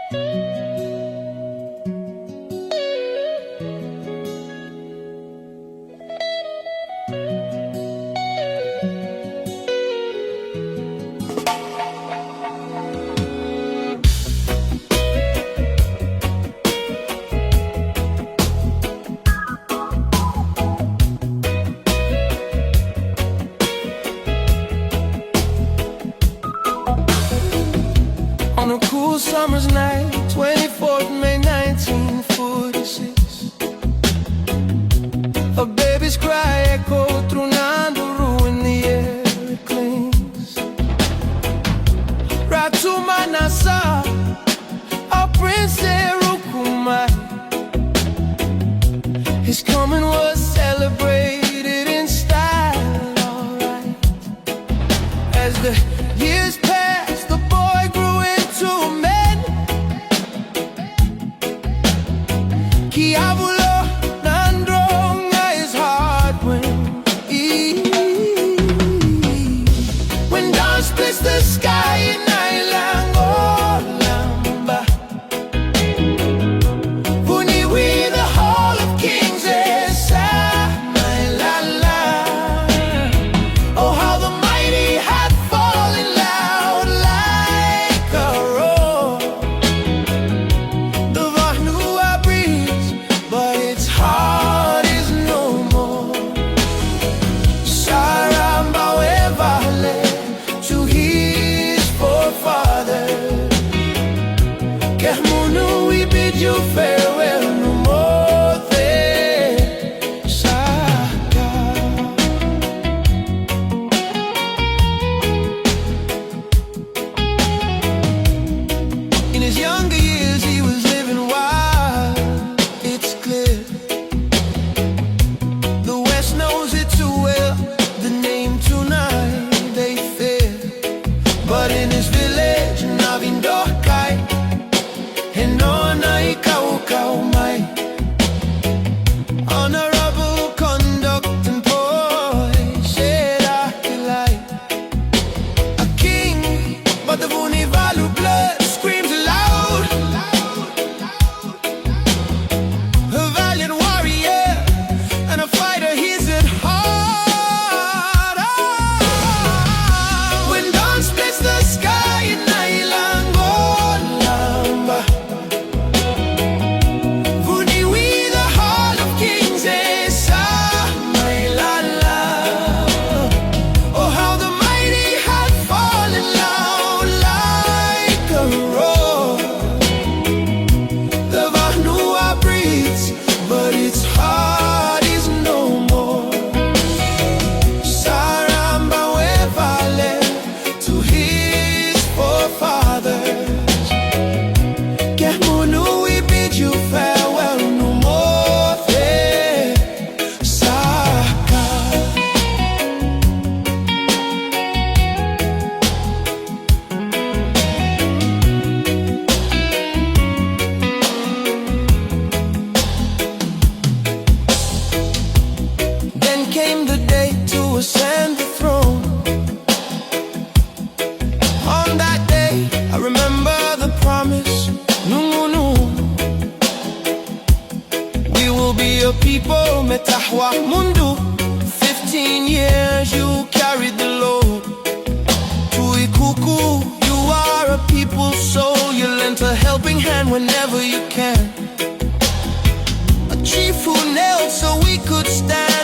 On a cool summer's night, 24th May 1946, a baby's cry echoed through Nanduru. In the air it clings. Ratu Manasa, our prince Erukumai. His coming was celebrated in style, alright. As the years passed, the boy grew into a man. Kiavulo nandronga his heart when dawn splits the sky in Ilango Lamba. Vunivalu, the Hall of Kings, esa my la la. Oh, how the mighty had fallen loud like a roar. The Vanua breathes, but its heart is no more. Saramba Wevale to his forefathers. Kemunu, we bid you farewell, no more there. Saka. In his younger years, he was living wild. It's clear. The West knows it too well. The name tonight they fear. But in his village, Navindokai, Henona Ikaukau-mai, honorable conduct and poise, said I delight. A king, but the Vunivalu blood screams loud. A valiant warrior and a fighter, he's at heart. When dawn splits the sky in Ilango Lamba, Vunivalu, the Hall of Kings, esa my la la. Oh, how the mighty had fallen loud like a roar. The Vanua breathes, but its heart is no more. Saramba Wevale to his forefathers. Kemunu, we bid you farewell, no more there. Saka. Then came the day to ascend the throne. On that day, I remember the promise, Nungunu. We will be a people, Metahwa Mundu. 15 years you carried the load. Tui Kuku, you are a people soul. You lent a helping hand whenever you can. A chief who knelt so we could stand.